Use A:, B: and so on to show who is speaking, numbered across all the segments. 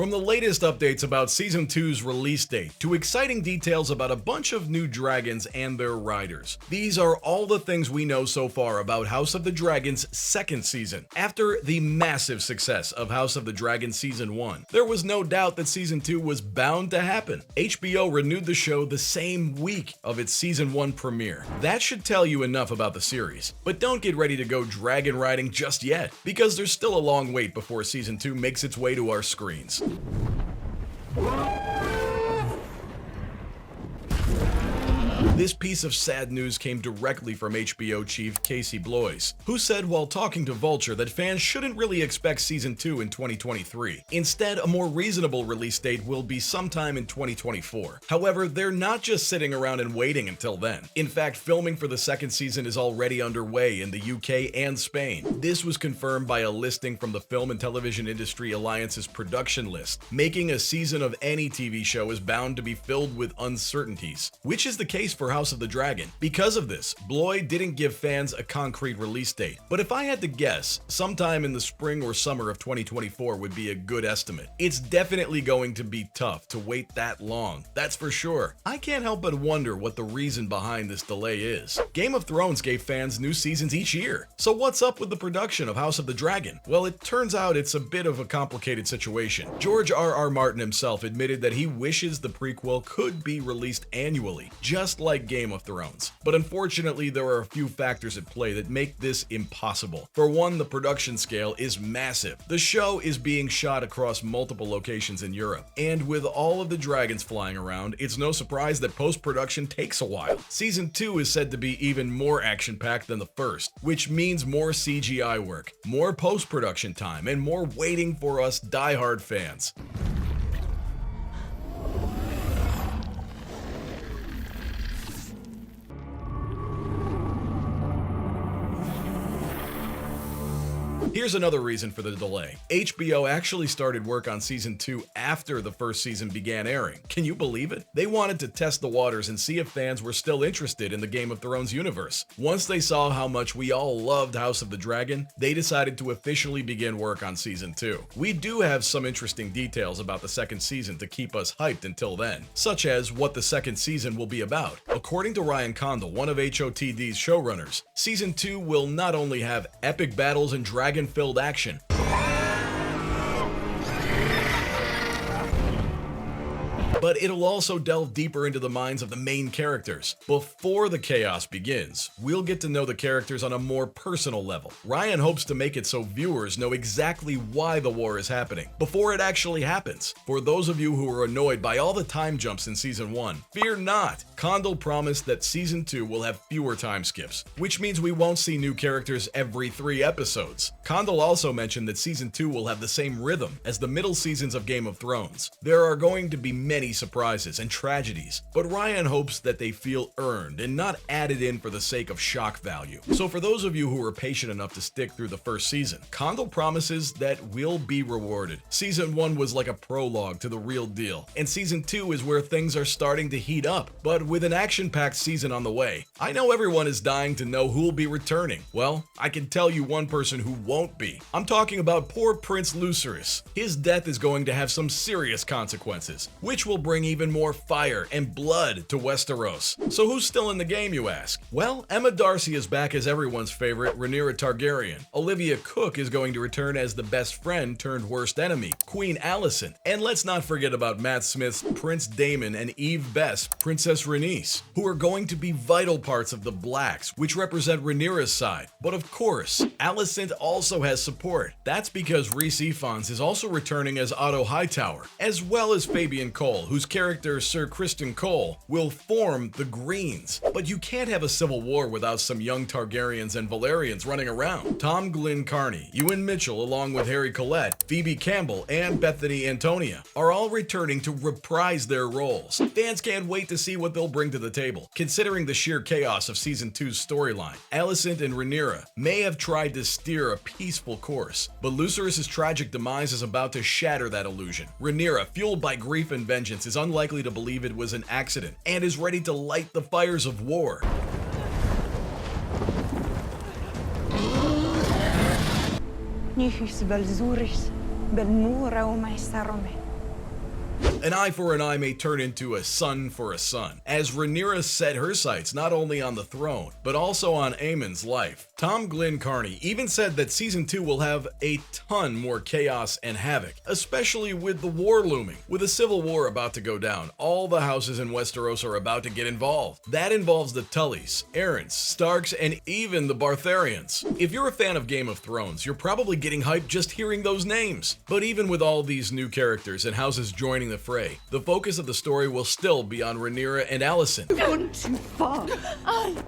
A: From the latest updates about Season 2's release date to exciting details about a bunch of new dragons and their riders. These are all the things we know so far about House of the Dragon's second season. After the massive success of House of the Dragon Season 1, there was no doubt that Season 2 was bound to happen. HBO renewed the show the same week of its Season 1 premiere. That should tell you enough about the series. But don't get ready to go dragon riding just yet, because there's still a long wait before Season 2 makes its way to our screens. This piece of sad news came directly from HBO chief Casey Bloys, who said while talking to Vulture that fans shouldn't really expect Season 2 in 2023. Instead, a more reasonable release date will be sometime in 2024. However, they're not just sitting around and waiting until then. In fact, filming for the second season is already underway in the UK and Spain. This was confirmed by a listing from the Film and Television Industry Alliance's production list. Making a season of any TV show is bound to be filled with uncertainties, which is the case for House of the Dragon. Because of this, Bloy didn't give fans a concrete release date, but if I had to guess, sometime in the spring or summer of 2024 would be a good estimate. It's definitely going to be tough to wait that long, that's for sure. I can't help but wonder what the reason behind this delay is. Game of Thrones gave fans new seasons each year, so what's up with the production of House of the Dragon? Well, it turns out it's a bit of a complicated situation. George R.R. Martin himself admitted that he wishes the prequel could be released annually, just like Game of Thrones. But unfortunately, there are a few factors at play that make this impossible. For one, the production scale is massive. The show is being shot across multiple locations in Europe, and with all of the dragons flying around, it's no surprise that post-production takes a while. Season 2 is said to be even more action-packed than the first, which means more CGI work, more post-production time, and more waiting for us die-hard fans. Here's another reason for the delay. HBO actually started work on Season 2 after the first season began airing. Can you believe it? They wanted to test the waters and see if fans were still interested in the Game of Thrones universe. Once they saw how much we all loved House of the Dragon, they decided to officially begin work on Season 2. We do have some interesting details about the second season to keep us hyped until then, such as what the second season will be about. According to Ryan Condal, one of HOTD's showrunners, Season 2 will not only have epic battles and dragon-filled action, but it'll also delve deeper into the minds of the main characters. Before the chaos begins, we'll get to know the characters on a more personal level. Ryan hopes to make it so viewers know exactly why the war is happening, before it actually happens. For those of you who are annoyed by all the time jumps in Season 1, fear not. Condal promised that Season 2 will have fewer time skips, which means we won't see new characters every 3 episodes. Condal also mentioned that Season 2 will have the same rhythm as the middle seasons of Game of Thrones. There are going to be many surprises and tragedies, but Ryan hopes that they feel earned and not added in for the sake of shock value. So for those of you who were patient enough to stick through the first season, Condal promises that we'll be rewarded. Season 1 was like a prologue to the real deal, and Season 2 is where things are starting to heat up. But with an action-packed season on the way, I know everyone is dying to know who'll be returning. Well, I can tell you one person who won't be. I'm talking about poor Prince Lucerys. His death is going to have some serious consequences, which will bring even more fire and blood to Westeros. So who's still in the game, you ask? Well, Emma Darcy is back as everyone's favorite Rhaenyra Targaryen. Olivia Cooke is going to return as the best friend turned worst enemy, Queen Alicent. And let's not forget about Matt Smith's Prince Daemon and Eve Best, Princess Rhaenys, who are going to be vital parts of the Blacks, which represent Rhaenyra's side. But of course, Alicent also has support. That's because Rhys Ifans is also returning as Otto Hightower, as well as Fabian Cole, whose character Sir Criston Cole will form the Greens. But you can't have a civil war without some young Targaryens and Valerians running around. Tom Glyn Carney, Ewan Mitchell along with Harry Collette, Phoebe Campbell, and Bethany Antonia are all returning to reprise their roles. Fans can't wait to see what they'll bring to the table. Considering the sheer chaos of Season 2's storyline, Alicent and Rhaenyra may have tried to steer a peaceful course, but Lucerys' tragic demise is about to shatter that illusion. Rhaenyra, fueled by grief and vengeance, is unlikely to believe it was an accident and is ready to light the fires of war.
B: Nihis Valzuris, Belmura o Maestarome.
A: An eye for an eye may turn into a son for a son, as Rhaenyra set her sights not only on the throne, but also on Aemon's life. Tom Glyn Carney even said that Season 2 will have a ton more chaos and havoc, especially with the war looming. With a civil war about to go down, all the houses in Westeros are about to get involved. That involves the Tullys, Arryns, Starks, and even the Baratheons. If you're a fan of Game of Thrones, you're probably getting hyped just hearing those names. But even with all these new characters and houses joining the fray, the focus of the story will still be on Rhaenyra and Alicent.
B: You've gone too far. What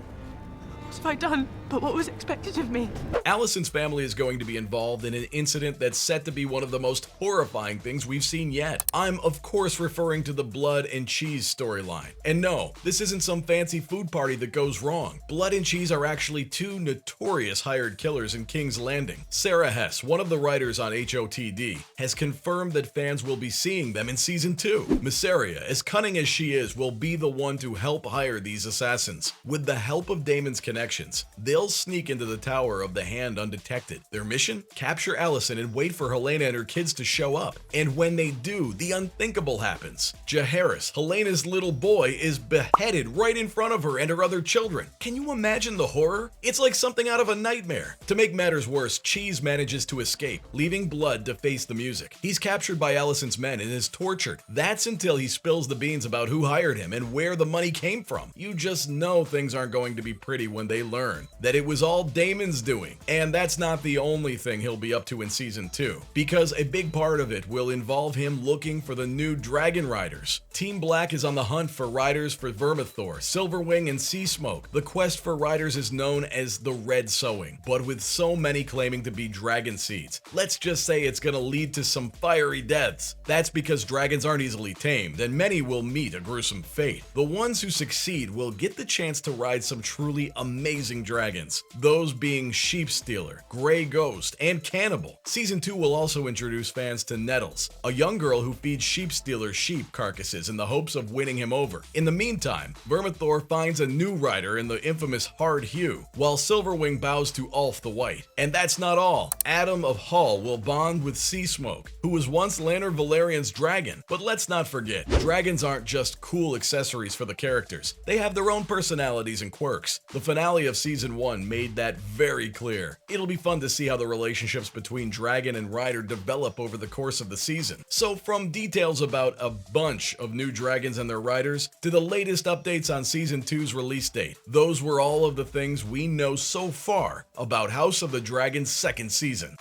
B: have I done but what was expected of me?
A: Alicent's family is going to be involved in an incident that's set to be one of the most horrifying things we've seen yet. I'm of course referring to the blood and cheese storyline. And no, this isn't some fancy food party that goes wrong. Blood and cheese are actually two notorious hired killers in King's Landing. Sarah Hess, one of the writers on HOTD, has confirmed that fans will be seeing them in Season 2. Mysaria, as cunning as she is, will be the one to help hire these assassins. With the help of Daemon's connections, they'll sneak into the Tower of the Hand undetected. Their mission? Capture Alicent and wait for Helaena and her kids to show up. And when they do, the unthinkable happens. Jaehaerys, Helena's little boy, is beheaded right in front of her and her other children. Can you imagine the horror? It's like something out of a nightmare. To make matters worse, Cheese manages to escape, leaving Blood to face the music. He's captured by Alicent's men and is tortured. That's until he spills the beans about who hired him and where the money came from. You just know things aren't going to be pretty when they learn that it was all Daemon's doing. And that's not the only thing he'll be up to in Season 2, because a big part of it will involve him looking for the new Dragon Riders. Team Black is on the hunt for riders for Vermithor, Silverwing, and Seasmoke. The quest for riders is known as the Red Sowing, but with so many claiming to be dragon seeds, let's just say it's gonna lead to some fiery deaths. That's because dragons aren't easily tamed, and many will meet a gruesome fate. The ones who succeed will get the chance to ride some truly amazing dragons, those being Sheepstealer, Grey Ghost, and Cannibal. Season 2 will also introduce fans to Nettles, a young girl who feeds Sheepstealer's sheep carcasses in the hopes of winning him over. In the meantime, Vermithor finds a new rider in the infamous Hard Hugh, while Silverwing bows to Ulf the White. And that's not all. Adam of Hull will bond with Seasmoke, who was once Lanner Valerian's dragon. But let's not forget, dragons aren't just cool accessories for the characters. They have their own personalities and quirks. The finale of Season 1 made that very clear. It'll be fun to see how the relationships between dragon and rider develop over the course of the season. So from details about a bunch of new dragons and their riders, to the latest updates on Season 2's release date, those were all of the things we know so far about House of the Dragon's second season.